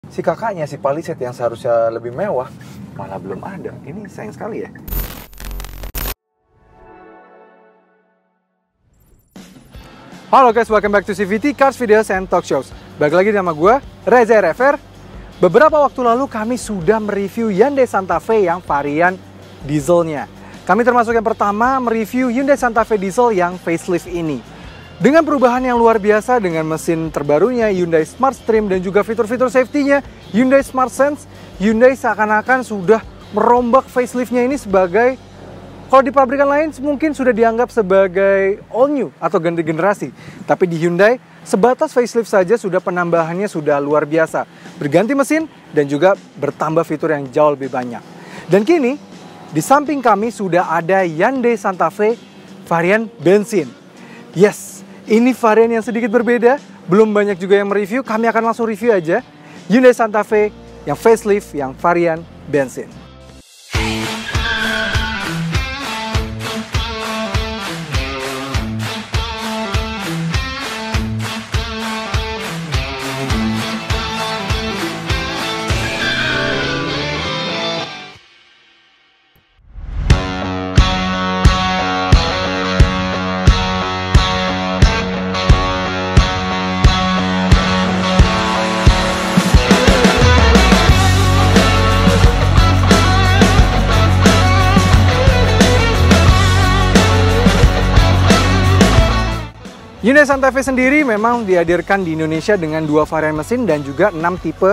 si kakaknya, si Palisade yang seharusnya lebih mewah, malah belum ada. Ini sayang sekali ya. Halo guys, welcome back to CVT Cars Videos and Talk Shows. Balik lagi sama gue, Reza RFR. Beberapa waktu lalu kami sudah mereview Hyundai Santa Fe yang varian dieselnya. Kami termasuk yang pertama mereview Hyundai Santa Fe diesel yang facelift ini. Dengan perubahan yang luar biasa dengan mesin terbarunya Hyundai Smart Stream dan juga fitur-fitur safety-nya Hyundai Smart Sense, Hyundai seakan-akan sudah merombak facelift-nya ini sebagai, kalau di pabrikan lain mungkin sudah dianggap sebagai all new atau ganti generasi. Tapi di Hyundai, sebatas facelift saja sudah penambahannya sudah luar biasa. Berganti mesin dan juga bertambah fitur yang jauh lebih banyak. Dan kini, di samping kami sudah ada Hyundai Santa Fe varian bensin. Yes, ini varian yang sedikit berbeda. Belum banyak juga yang mereview, kami akan langsung review aja. Hyundai Santa Fe yang facelift yang varian bensin. Hyundai Santa Fe sendiri memang dihadirkan di Indonesia dengan 2 varian mesin dan juga 6 tipe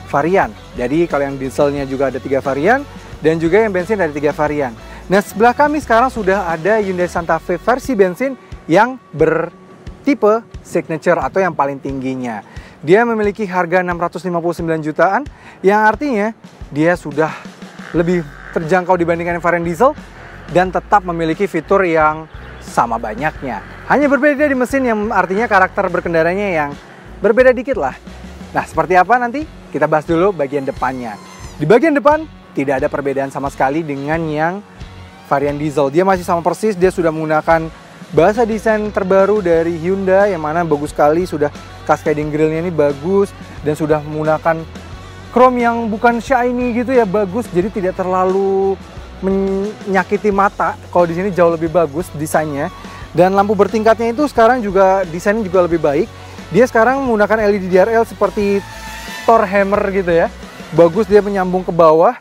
varian. Jadi kalau yang dieselnya juga ada 3 varian dan juga yang bensin ada 3 varian. Nah, sebelah kami sekarang sudah ada Hyundai Santa Fe versi bensin yang bertipe signature atau yang paling tingginya. Dia memiliki harga 659 jutaan yang artinya dia sudah lebih terjangkau dibandingkan varian diesel dan tetap memiliki fitur yang sama banyaknya. Hanya berbeda di mesin yang artinya karakter berkendaranya yang berbeda dikit lah. Nah, seperti apa nanti? Kita bahas dulu bagian depannya. Di bagian depan tidak ada perbedaan sama sekali dengan yang varian diesel. Dia masih sama persis, dia sudah menggunakan bahasa desain terbaru dari Hyundai yang mana bagus sekali, sudah cascading grillnya ini bagus dan sudah menggunakan chrome yang bukan shiny gitu ya, bagus. Jadi tidak terlalu menyakiti mata. Kalau di sini jauh lebih bagus desainnya. Dan lampu bertingkatnya itu sekarang juga desainnya juga lebih baik. Dia sekarang menggunakan LED DRL seperti Thor Hammer gitu ya. Bagus, dia menyambung ke bawah.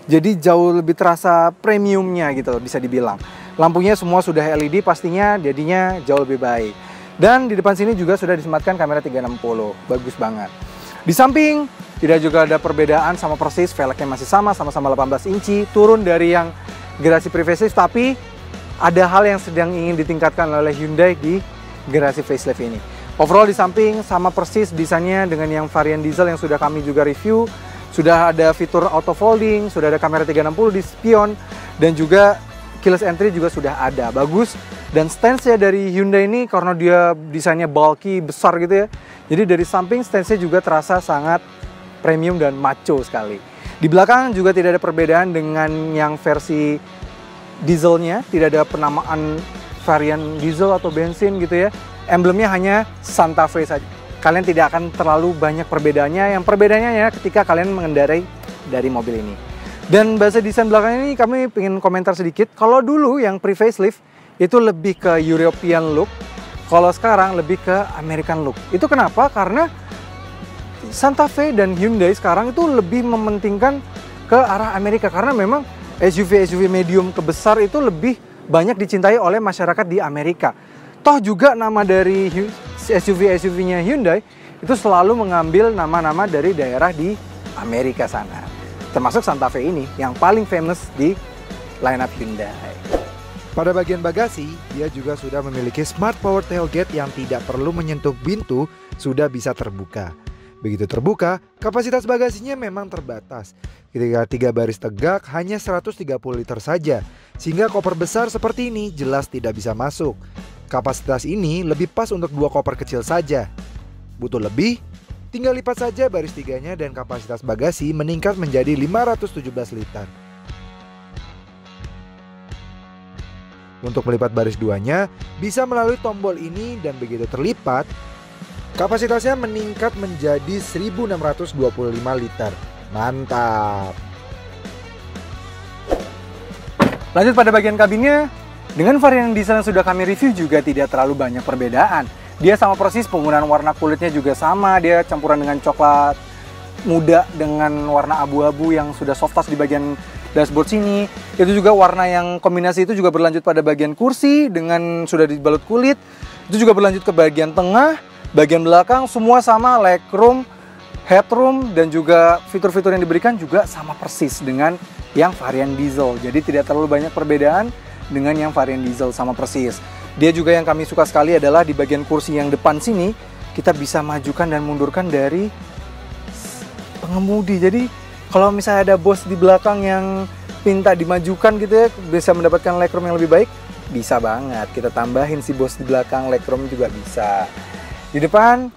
Jadi jauh lebih terasa premiumnya gitu loh, bisa dibilang. Lampunya semua sudah LED pastinya, jadinya jauh lebih baik. Dan di depan sini juga sudah disematkan kamera 360. Bagus banget. Di samping tidak juga ada perbedaan sama persis, velgnya masih sama-sama 18 inci, turun dari yang generasi pre-facelift, tapi ada hal yang sedang ingin ditingkatkan oleh Hyundai di generasi facelift ini. Overall di samping sama persis desainnya dengan yang varian diesel yang sudah kami juga review. Sudah ada fitur auto folding, sudah ada kamera 360 di spion, dan juga keyless entry juga sudah ada. Bagus. Dan stance-nya dari Hyundai ini karena dia desainnya bulky, besar gitu ya. Jadi dari samping stance-nya juga terasa sangat premium dan macho sekali. Di belakang juga tidak ada perbedaan dengan yang versi dieselnya, tidak ada penamaan varian diesel atau bensin gitu ya. Emblemnya hanya Santa Fe saja. Kalian tidak akan terlalu banyak perbedaannya. Yang perbedaannya ya ketika kalian mengendarai dari mobil ini. Dan bahasa desain belakang ini kami ingin komentar sedikit. Kalau dulu yang pre-facelift itu lebih ke European look, kalau sekarang lebih ke American look. Itu kenapa? Karena Santa Fe dan Hyundai sekarang itu lebih mementingkan ke arah Amerika. Karena memang SUV medium ke besar itu lebih banyak dicintai oleh masyarakat di Amerika. Toh juga nama dari SUV-nya Hyundai itu selalu mengambil nama-nama dari daerah di Amerika sana. Termasuk Santa Fe ini yang paling famous di lineup Hyundai. Pada bagian bagasi, dia juga sudah memiliki smart power tailgate yang tidak perlu menyentuh pintu, sudah bisa terbuka. Begitu terbuka, kapasitas bagasinya memang terbatas. Ketika 3 baris tegak hanya 130 liter saja, sehingga koper besar seperti ini jelas tidak bisa masuk. Kapasitas ini lebih pas untuk 2 koper kecil saja. Butuh lebih? Tinggal lipat saja baris 3-nya dan kapasitas bagasi meningkat menjadi 517 liter. Untuk melipat baris 2-nya bisa melalui tombol ini dan begitu terlipat, Kapasitasnya meningkat menjadi 1625 liter. Mantap. Lanjut pada bagian kabinnya, dengan varian diesel yang sudah kami review juga tidak terlalu banyak perbedaan. Dia sama persis, penggunaan warna kulitnya juga sama, dia campuran dengan coklat muda dengan warna abu-abu yang sudah soft touch di bagian dashboard sini. Itu juga warna yang kombinasi itu juga berlanjut pada bagian kursi dengan sudah dibalut kulit. Itu juga berlanjut ke bagian tengah, bagian belakang semua sama, legroom, headroom, dan juga fitur-fitur yang diberikan juga sama persis dengan yang varian diesel. Jadi tidak terlalu banyak perbedaan dengan yang varian diesel, sama persis. Dia juga yang kami suka sekali adalah di bagian kursi yang depan sini kita bisa majukan dan mundurkan dari pengemudi. Jadi kalau misalnya ada bos di belakang yang minta dimajukan gitu ya, bisa mendapatkan legroom yang lebih baik, bisa banget kita tambahin si bos di belakang, legroom juga bisa. Di depan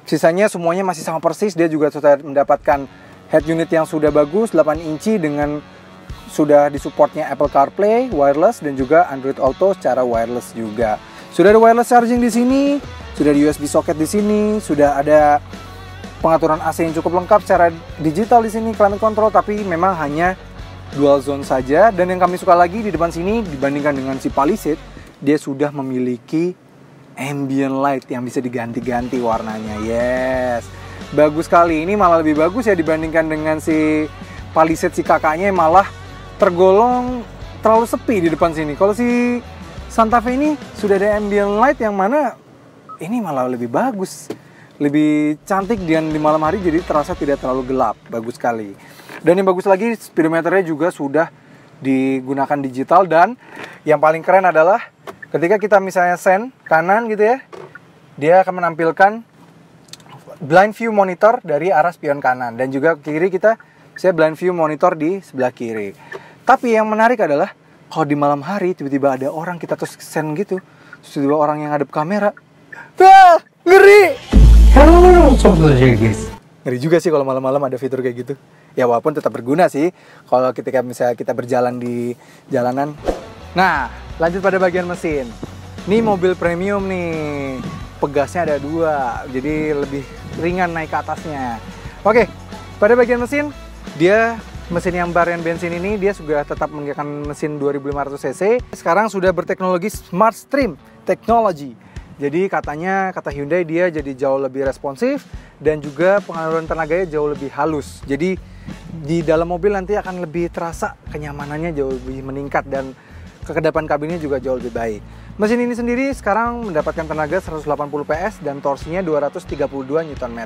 sisanya semuanya masih sama persis. Dia juga sudah mendapatkan head unit yang sudah bagus, 8 inci dengan sudah disupportnya Apple CarPlay wireless dan juga Android Auto secara wireless juga. Sudah ada wireless charging di sini, sudah ada USB socket di sini, sudah ada pengaturan AC yang cukup lengkap secara digital di sini, climate control, tapi memang hanya dual zone saja. Dan yang kami suka lagi di depan sini dibandingkan dengan si Palisade, dia sudah memiliki ambient light yang bisa diganti-ganti warnanya. Yes, bagus sekali. Ini malah lebih bagus ya dibandingkan dengan si Palisade, si kakaknya malah tergolong terlalu sepi di depan sini. Kalau si Santa Fe ini sudah ada ambient light yang mana ini malah lebih bagus, lebih cantik, dan di malam hari jadi terasa tidak terlalu gelap. Bagus sekali. Dan yang bagus lagi, speedometernya juga sudah digunakan digital. Dan yang paling keren adalah ketika kita misalnya sen kanan gitu ya, dia akan menampilkan blind view monitor dari arah spion kanan, dan juga kiri kita bisa blind view monitor di sebelah kiri. Tapi yang menarik adalah kalau di malam hari tiba-tiba ada orang kita terus sen gitu, terus tiba-tiba orang yang ngadep kamera, wah, ngeri. Ngeri juga sih kalau malam-malam ada fitur kayak gitu. Ya walaupun tetap berguna sih kalau ketika misalnya kita berjalan di jalanan. Nah, lanjut pada bagian mesin. Ini mobil premium nih, pegasnya ada 2, jadi lebih ringan naik ke atasnya. Oke, pada bagian mesin, dia mesin yang varian bensin ini dia juga tetap menggunakan mesin 2500 cc. Sekarang sudah berteknologi Smart Stream Technology. Jadi katanya, kata Hyundai, dia jadi jauh lebih responsif dan juga pengaluran tenaganya jauh lebih halus. Jadi di dalam mobil nanti akan lebih terasa kenyamanannya jauh lebih meningkat dan kekedapan kabinnya juga jauh lebih baik. Mesin ini sendiri sekarang mendapatkan tenaga 180 PS dan torsinya 232 Nm.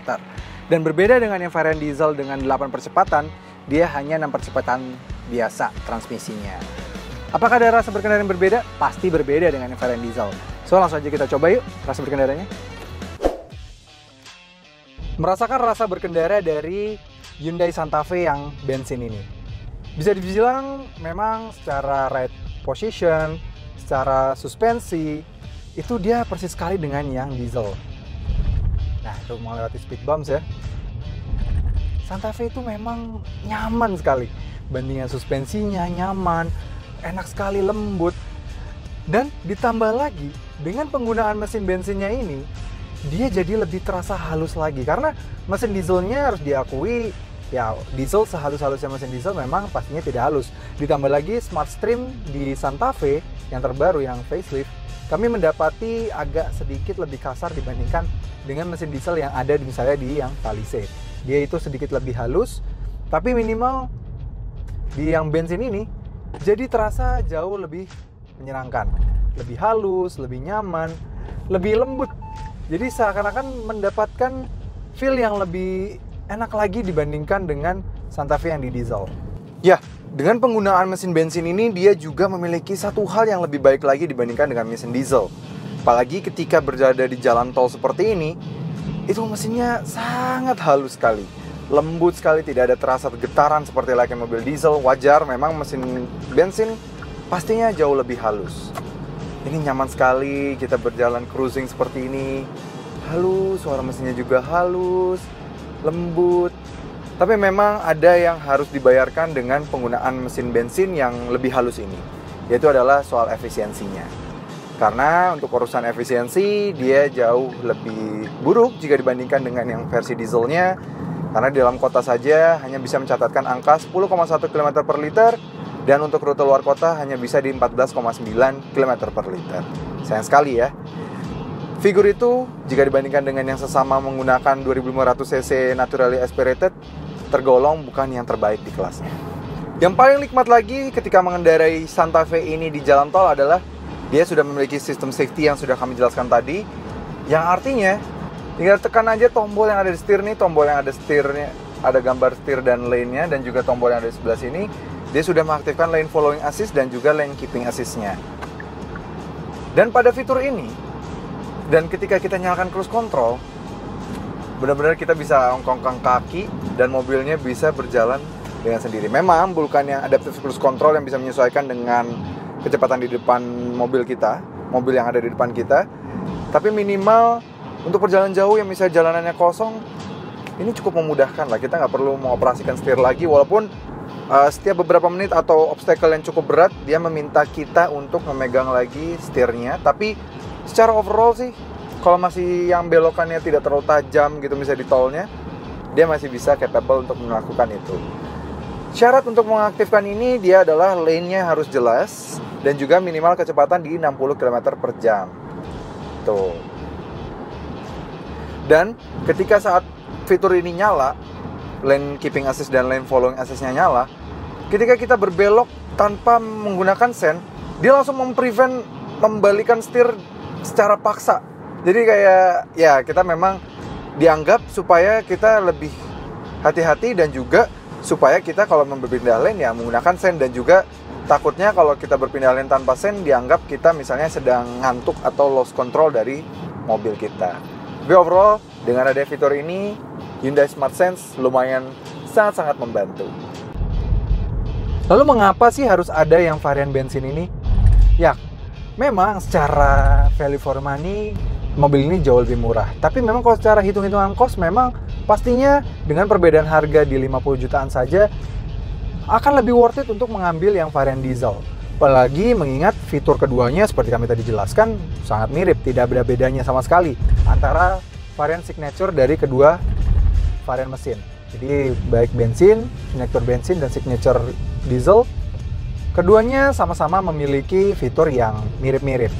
Dan berbeda dengan yang varian diesel dengan 8 percepatan, dia hanya 6 percepatan biasa transmisinya. Apakah ada rasa berkendara yang berbeda? Pasti berbeda dengan yang varian diesel. So langsung aja kita coba yuk rasa berkendaranya. Merasakan rasa berkendara dari Hyundai Santa Fe yang bensin ini. Bisa dibilang memang secara ride position, secara suspensi, itu dia persis sekali dengan yang diesel. Nah, itu melewati speed bumps ya. Santa Fe itu memang nyaman sekali. Bandingan suspensinya nyaman, enak sekali, lembut. Dan ditambah lagi, dengan penggunaan mesin bensinnya ini, dia jadi lebih terasa halus lagi. Karena mesin dieselnya harus diakui, ya diesel sehalus-halusnya mesin diesel memang pastinya tidak halus. Ditambah lagi Smart Stream di Santa Fe yang terbaru, yang facelift, kami mendapati agak sedikit lebih kasar dibandingkan dengan mesin diesel yang ada misalnya di yang Palisade. Dia itu sedikit lebih halus, tapi minimal di yang bensin ini jadi terasa jauh lebih menyenangkan, lebih halus, lebih nyaman, lebih lembut. Jadi seakan-akan mendapatkan feel yang lebih enak lagi dibandingkan dengan Santa Fe yang di diesel. Ya, dengan penggunaan mesin bensin ini dia juga memiliki satu hal yang lebih baik lagi dibandingkan dengan mesin diesel. Apalagi ketika berada di jalan tol seperti ini, itu mesinnya sangat halus sekali, lembut sekali, tidak ada terasa getaran seperti layaknya mobil diesel. Wajar, memang mesin bensin pastinya jauh lebih halus. Ini nyaman sekali kita berjalan cruising seperti ini, halus, suara mesinnya juga halus, lembut. Tapi memang ada yang harus dibayarkan dengan penggunaan mesin bensin yang lebih halus ini, yaitu adalah soal efisiensinya. Karena untuk urusan efisiensi dia jauh lebih buruk jika dibandingkan dengan yang versi dieselnya. Karena di dalam kota saja hanya bisa mencatatkan angka 10,1 km per liter, dan untuk rute luar kota hanya bisa di 14,9 km per liter. Sayang sekali ya. Figur itu jika dibandingkan dengan yang sesama menggunakan 2500 cc naturally aspirated, tergolong bukan yang terbaik di kelasnya. Yang paling nikmat lagi ketika mengendarai Santa Fe ini di jalan tol adalah dia sudah memiliki sistem safety yang sudah kami jelaskan tadi, yang artinya tinggal tekan aja tombol yang ada di setir nih, tombol yang ada setirnya, ada gambar setir dan lane-nya, dan juga tombol yang ada di sebelah sini, dia sudah mengaktifkan lane following assist dan juga lane keeping assist-nya. Dan pada fitur ini, dan ketika kita nyalakan cruise control, benar-benar kita bisa ongkongkan kaki dan mobilnya bisa berjalan dengan sendiri. Memang bukan yang adaptive cruise control yang bisa menyesuaikan dengan kecepatan di depan mobil kita, mobil yang ada di depan kita, tapi minimal untuk perjalanan jauh yang misalnya jalanannya kosong, ini cukup memudahkan lah. Kita nggak perlu mengoperasikan setir lagi, walaupun setiap beberapa menit atau obstacle yang cukup berat, dia meminta kita untuk memegang lagi setirnya. Tapi secara overall sih, kalau masih yang belokannya tidak terlalu tajam gitu misalnya di tolnya, dia masih bisa capable untuk melakukan itu. Syarat untuk mengaktifkan ini dia adalah lane-nya harus jelas dan juga minimal kecepatan di 60 km per jam. Tuh. Dan ketika saat fitur ini nyala, lane keeping assist dan lane following assist-nya nyala, ketika kita berbelok tanpa menggunakan sen, dia langsung membalikan setir secara paksa. Jadi kayak ya kita memang dianggap supaya kita lebih hati-hati, dan juga supaya kita kalau berpindah lane ya menggunakan sen, dan juga takutnya kalau kita berpindah lane tanpa sen dianggap kita misalnya sedang ngantuk atau lost control dari mobil kita. Tapi overall dengan ada fitur ini, Hyundai Smart Sense lumayan sangat-sangat membantu. Lalu mengapa sih harus ada yang varian bensin ini? Ya, memang secara value for money mobil ini jauh lebih murah. Tapi memang kalau secara hitung-hitungan cost, memang pastinya dengan perbedaan harga di 50 jutaan saja akan lebih worth it untuk mengambil yang varian diesel. Apalagi mengingat fitur keduanya seperti kami tadi jelaskan sangat mirip, tidak ada bedanya sama sekali antara varian signature dari kedua varian mesin. Jadi baik bensin, signature bensin dan signature diesel, keduanya sama-sama memiliki fitur yang mirip-mirip.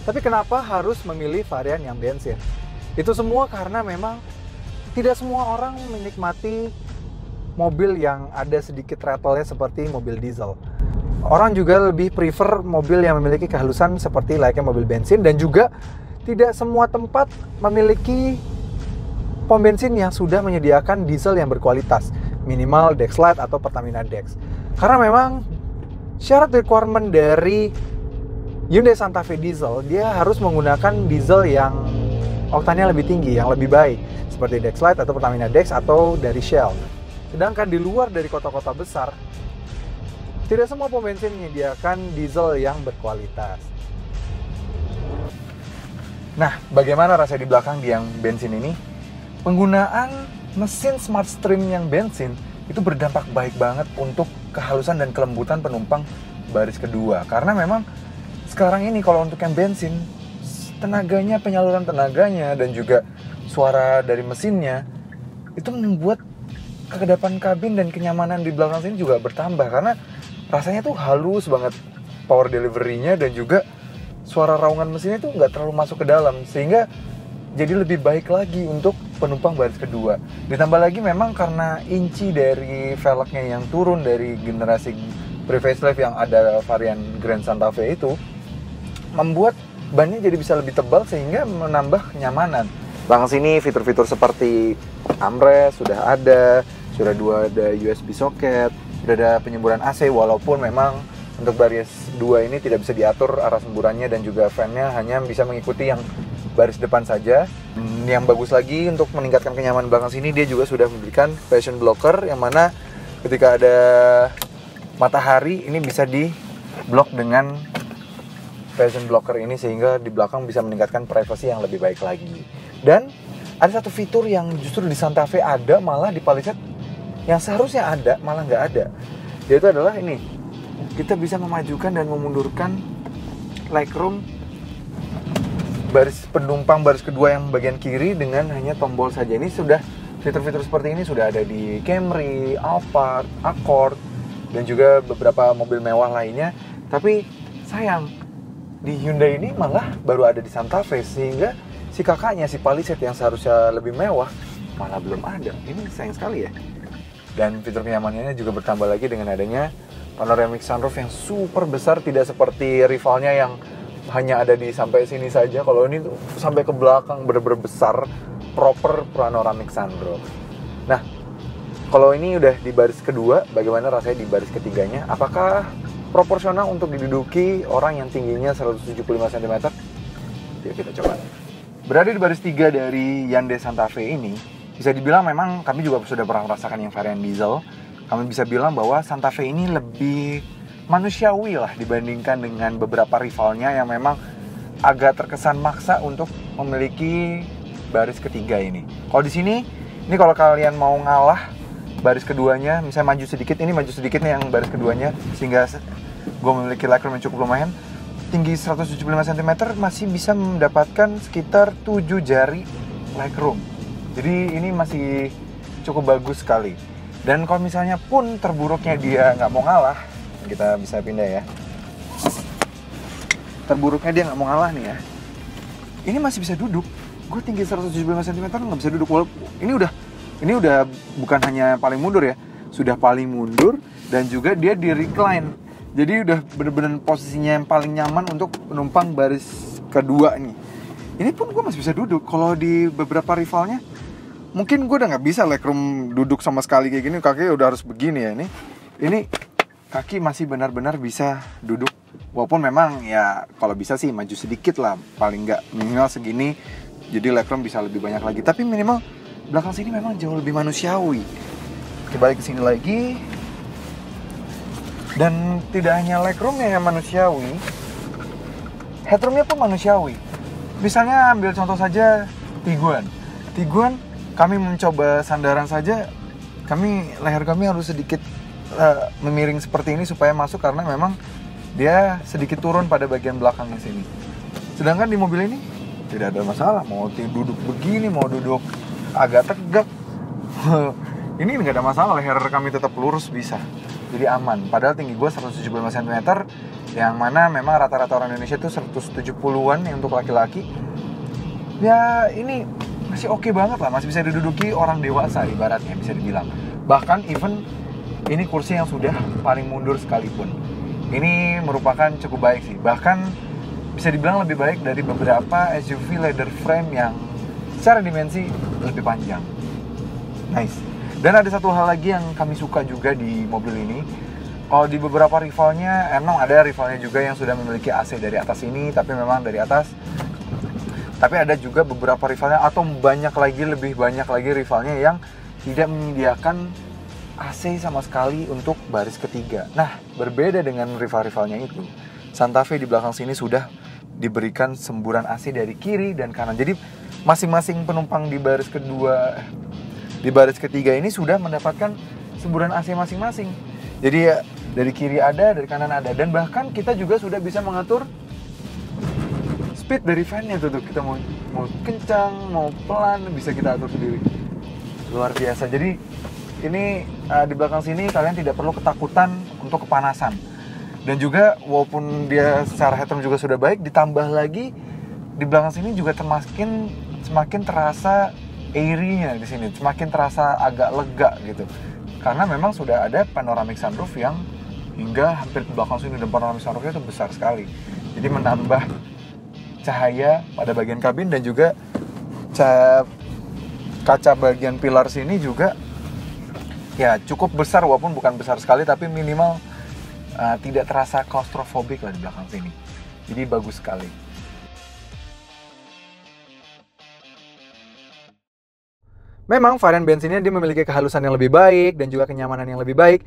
Tapi kenapa harus memilih varian yang bensin? Itu semua karena memang tidak semua orang menikmati mobil yang ada sedikit rattle-nya seperti mobil diesel. Orang juga lebih prefer mobil yang memiliki kehalusan seperti layaknya mobil bensin, dan juga tidak semua tempat memiliki pom bensin yang sudah menyediakan diesel yang berkualitas, minimal Dexlite atau Pertamina Dex. Karena memang syarat requirement dari Hyundai Santa Fe diesel, dia harus menggunakan diesel yang oktannya lebih tinggi, yang lebih baik, seperti Dexlite atau Pertamina Dex atau dari Shell. Sedangkan di luar dari kota-kota besar, tidak semua pom bensin menyediakan diesel yang berkualitas. Nah, bagaimana rasanya di belakang di yang bensin ini? Penggunaan mesin Smart Stream yang bensin itu berdampak baik banget untuk kehalusan dan kelembutan penumpang baris kedua. Karena memang sekarang ini kalau untuk yang bensin, tenaganya, penyaluran tenaganya, dan juga suara dari mesinnya itu membuat kekedapan kabin dan kenyamanan di belakang sini juga bertambah, karena rasanya tuh halus banget power delivery-nya, dan juga suara raungan mesinnya tuh nggak terlalu masuk ke dalam, sehingga jadi lebih baik lagi untuk penumpang baris kedua. Ditambah lagi memang karena inci dari velgnya yang turun dari generasi pre-facelift yang ada varian Grand Santa Fe itu, membuat bannya jadi bisa lebih tebal sehingga menambah kenyamanan. Belakang sini fitur-fitur seperti armrest sudah ada ada USB socket, sudah ada penyemburan AC, walaupun memang untuk baris 2 ini tidak bisa diatur arah semburannya, dan juga fan-nya hanya bisa mengikuti yang baris depan saja. Yang bagus lagi untuk meningkatkan kenyamanan belakang sini, dia juga sudah memberikan passion blocker, yang mana ketika ada matahari ini bisa di blok dengan passion blocker ini, sehingga di belakang bisa meningkatkan privasi yang lebih baik lagi. Dan ada satu fitur yang justru di Santa Fe ada, malah di Palisade yang seharusnya ada malah nggak ada, yaitu adalah ini, kita bisa memajukan dan memundurkan legroom baris penumpang baris kedua yang bagian kiri dengan hanya tombol saja. Ini sudah fitur-fitur seperti ini sudah ada di Camry, Alphard, Accord, dan juga beberapa mobil mewah lainnya. Tapi sayang, di Hyundai ini malah baru ada di Santa Fe, sehingga si kakaknya, si Palisade yang seharusnya lebih mewah, malah belum ada. Ini sayang sekali ya. Dan fitur kenyamanannya juga bertambah lagi dengan adanya panoramic sunroof yang super besar, tidak seperti rivalnya yang hanya ada di sampai sini saja. Kalau ini tuh sampai ke belakang, bener-bener besar, proper panoramic sunroof. Nah, kalau ini udah di baris kedua, bagaimana rasanya di baris ketiganya? Apakah proporsional untuk diduduki orang yang tingginya 175 cm? Yuk kita coba. Berada di baris 3 dari Hyundai Santa Fe ini, bisa dibilang memang kami juga sudah pernah merasakan yang varian diesel. Kami bisa bilang bahwa Santa Fe ini lebih manusiawi lah dibandingkan dengan beberapa rivalnya yang memang agak terkesan maksa untuk memiliki baris ketiga ini. Kalau di sini, ini kalau kalian mau ngalah baris keduanya, misalnya maju sedikit nih yang baris keduanya, sehingga gue memiliki legroom yang cukup lumayan, tinggi 175 cm masih bisa mendapatkan sekitar 7 jari legroom. Jadi ini masih cukup bagus sekali. Dan kalau misalnya pun terburuknya dia nggak mau ngalah, kita bisa pindah ya. Terburuknya dia nggak mau ngalah nih ya. Ini masih bisa duduk. Gue tinggi 175 cm nggak bisa duduk. Ini udah bukan hanya paling mundur ya, sudah paling mundur dan juga dia di recline. Jadi udah bener-bener posisinya yang paling nyaman untuk penumpang baris kedua nih. Ini pun gue masih bisa duduk. Kalau di beberapa rivalnya, mungkin gue udah nggak bisa legroom duduk sama sekali kayak gini. Kakinya udah harus begini ya. Ini kaki masih benar-benar bisa duduk. Walaupun memang ya kalau bisa sih maju sedikit lah, paling nggak minimal segini. Jadi legroom bisa lebih banyak lagi. Tapi minimal belakang sini memang jauh lebih manusiawi. Kita balik ke sini lagi. Dan tidak hanya legroomnya yang manusiawi, headroomnya pun manusiawi. Misalnya ambil contoh saja Tiguan, kami mencoba sandaran saja, leher kami harus sedikit memiring seperti ini supaya masuk, karena memang dia sedikit turun pada bagian belakangnya sini. Sedangkan di mobil ini tidak ada masalah, mau duduk begini, mau duduk agak tegak, ini nggak ada masalah, leher kami tetap lurus bisa. Jadi aman. Padahal tinggi gue 175 cm, yang mana memang rata-rata orang Indonesia itu 170-an yang untuk laki-laki. Ya ini masih oke banget lah, masih bisa diduduki orang dewasa ibaratnya bisa dibilang. Bahkan even ini kursi yang sudah paling mundur sekalipun. Ini merupakan cukup baik sih. Bahkan bisa dibilang lebih baik dari beberapa SUV leather frame yang secara dimensi lebih panjang. Nice. Dan ada satu hal lagi yang kami suka juga di mobil ini. Kalau di beberapa rivalnya, emang ada rivalnya juga yang sudah memiliki AC dari atas ini, tapi memang dari atas. Tapi ada juga beberapa rivalnya, atau lebih banyak lagi rivalnya yang tidak menyediakan AC sama sekali untuk baris ketiga. Nah, berbeda dengan rival-rivalnya itu, Santa Fe di belakang sini sudah diberikan semburan AC dari kiri dan kanan. Jadi masing-masing penumpang di baris ketiga ini sudah mendapatkan semburan AC masing-masing. Jadi ya, dari kiri ada, dari kanan ada. Dan bahkan kita juga sudah bisa mengatur speed dari fan-nya tuh. Kita mau kencang, mau pelan, bisa kita atur sendiri. Luar biasa. Jadi ini di belakang sini kalian tidak perlu ketakutan untuk kepanasan. Dan juga walaupun dia secara headroom juga sudah baik, ditambah lagi di belakang sini juga semakin terasa airy-nya di sini, semakin terasa agak lega gitu. Karena memang sudah ada panoramic sunroof yang hingga hampir di belakang sini, dan panoramic sunroofnya itu besar sekali. Jadi menambah cahaya pada bagian kabin, dan juga kaca bagian pilar sini juga ya cukup besar, walaupun bukan besar sekali, tapi minimal tidak terasa claustrophobic lah di belakang sini. Jadi bagus sekali. Memang varian bensinnya dia memiliki kehalusan yang lebih baik dan juga kenyamanan yang lebih baik.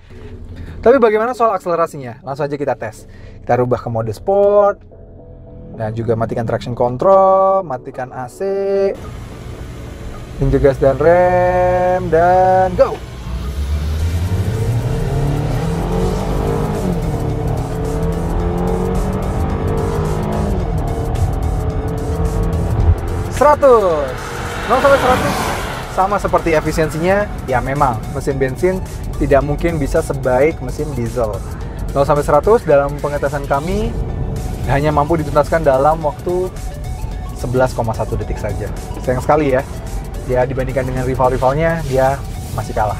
Tapi bagaimana soal akselerasinya? Langsung aja kita tes. Kita rubah ke mode sport, dan juga matikan traction control, matikan AC, injek gas dan rem, dan go! 0 sampai 100 sama seperti efisiensinya, ya memang mesin bensin tidak mungkin bisa sebaik mesin diesel. 0 sampai 100 dalam pengetesan kami hanya mampu dituntaskan dalam waktu 11,1 detik saja. Sayang sekali ya, dia dibandingkan dengan rival-rivalnya, dia masih kalah.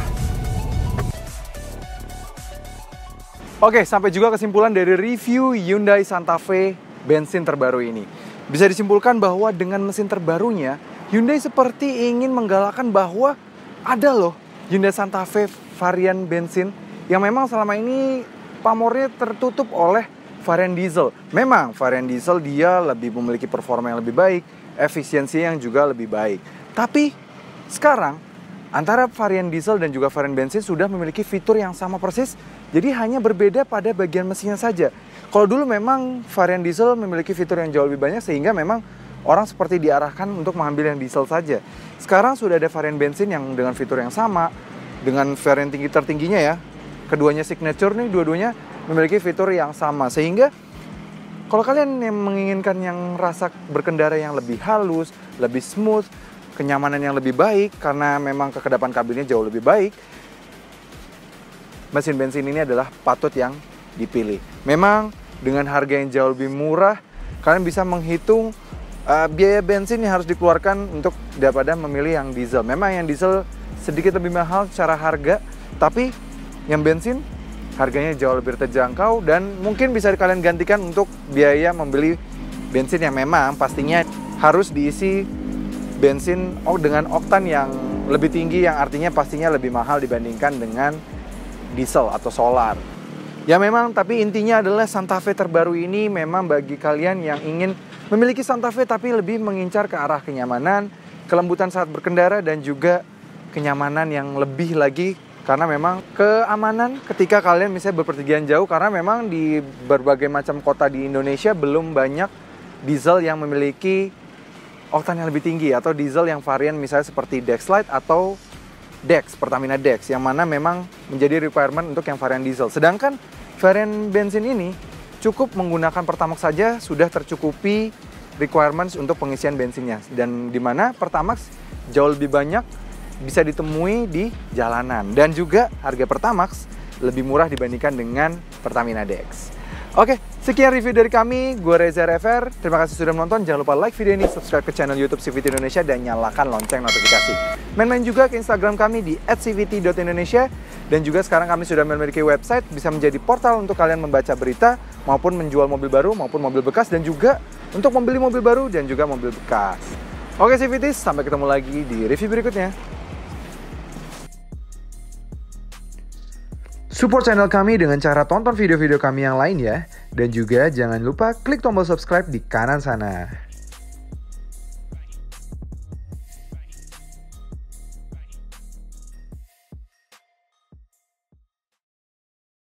Oke, sampai juga kesimpulan dari review Hyundai Santa Fe bensin terbaru ini. Bisa disimpulkan bahwa dengan mesin terbarunya, Hyundai seperti ingin menggalakkan bahwa ada loh Hyundai Santa Fe varian bensin yang memang selama ini pamornya tertutup oleh varian diesel. Memang varian diesel dia lebih memiliki performa yang lebih baik, efisiensi yang juga lebih baik. Tapi sekarang antara varian diesel dan juga varian bensin sudah memiliki fitur yang sama persis, jadi hanya berbeda pada bagian mesinnya saja. Kalau dulu memang varian diesel memiliki fitur yang jauh lebih banyak sehingga memang orang seperti diarahkan untuk mengambil yang diesel saja. Sekarang sudah ada varian bensin yang dengan fitur yang sama, dengan varian tertingginya ya. Keduanya signature nih, dua-duanya memiliki fitur yang sama. Sehingga kalau kalian yang menginginkan yang rasa berkendara yang lebih halus, lebih smooth, kenyamanan yang lebih baik karena memang kekedapan kabinnya jauh lebih baik, mesin bensin ini adalah patut yang dipilih. Memang dengan harga yang jauh lebih murah, kalian bisa menghitung biaya bensin yang harus dikeluarkan untuk daripada memilih yang diesel. Memang yang diesel sedikit lebih mahal secara harga, tapi yang bensin harganya jauh lebih terjangkau dan mungkin bisa kalian gantikan untuk biaya membeli bensin yang memang pastinya harus diisi bensin dengan oktan yang lebih tinggi, yang artinya pastinya lebih mahal dibandingkan dengan diesel atau solar. Ya memang, tapi intinya adalah Santa Fe terbaru ini memang bagi kalian yang ingin memiliki Santa Fe tapi lebih mengincar ke arah kenyamanan, kelembutan saat berkendara dan juga kenyamanan yang lebih lagi karena memang keamanan ketika kalian misalnya berpergian jauh, karena memang di berbagai macam kota di Indonesia belum banyak diesel yang memiliki oktan yang lebih tinggi atau diesel yang varian misalnya seperti Dexlite atau Dex, Pertamina Dex, yang mana memang menjadi requirement untuk yang varian diesel. Sedangkan varian bensin ini cukup menggunakan Pertamax saja sudah tercukupi requirements untuk pengisian bensinnya. Dan di mana Pertamax jauh lebih banyak bisa ditemui di jalanan. Dan juga harga Pertamax lebih murah dibandingkan dengan Pertamina Dex. Oke, sekian review dari kami. Gue Reza Rever. Terima kasih sudah menonton. Jangan lupa like video ini, subscribe ke channel YouTube CVT Indonesia, dan nyalakan lonceng notifikasi. Main-main juga ke Instagram kami di @cvt.indonesia. Dan juga sekarang kami sudah memiliki website, bisa menjadi portal untuk kalian membaca berita, maupun menjual mobil baru, maupun mobil bekas, dan juga untuk membeli mobil baru dan juga mobil bekas. Oke CVTs, sampai ketemu lagi di review berikutnya. Support channel kami dengan cara tonton video-video kami yang lain ya. Dan juga jangan lupa klik tombol subscribe di kanan sana.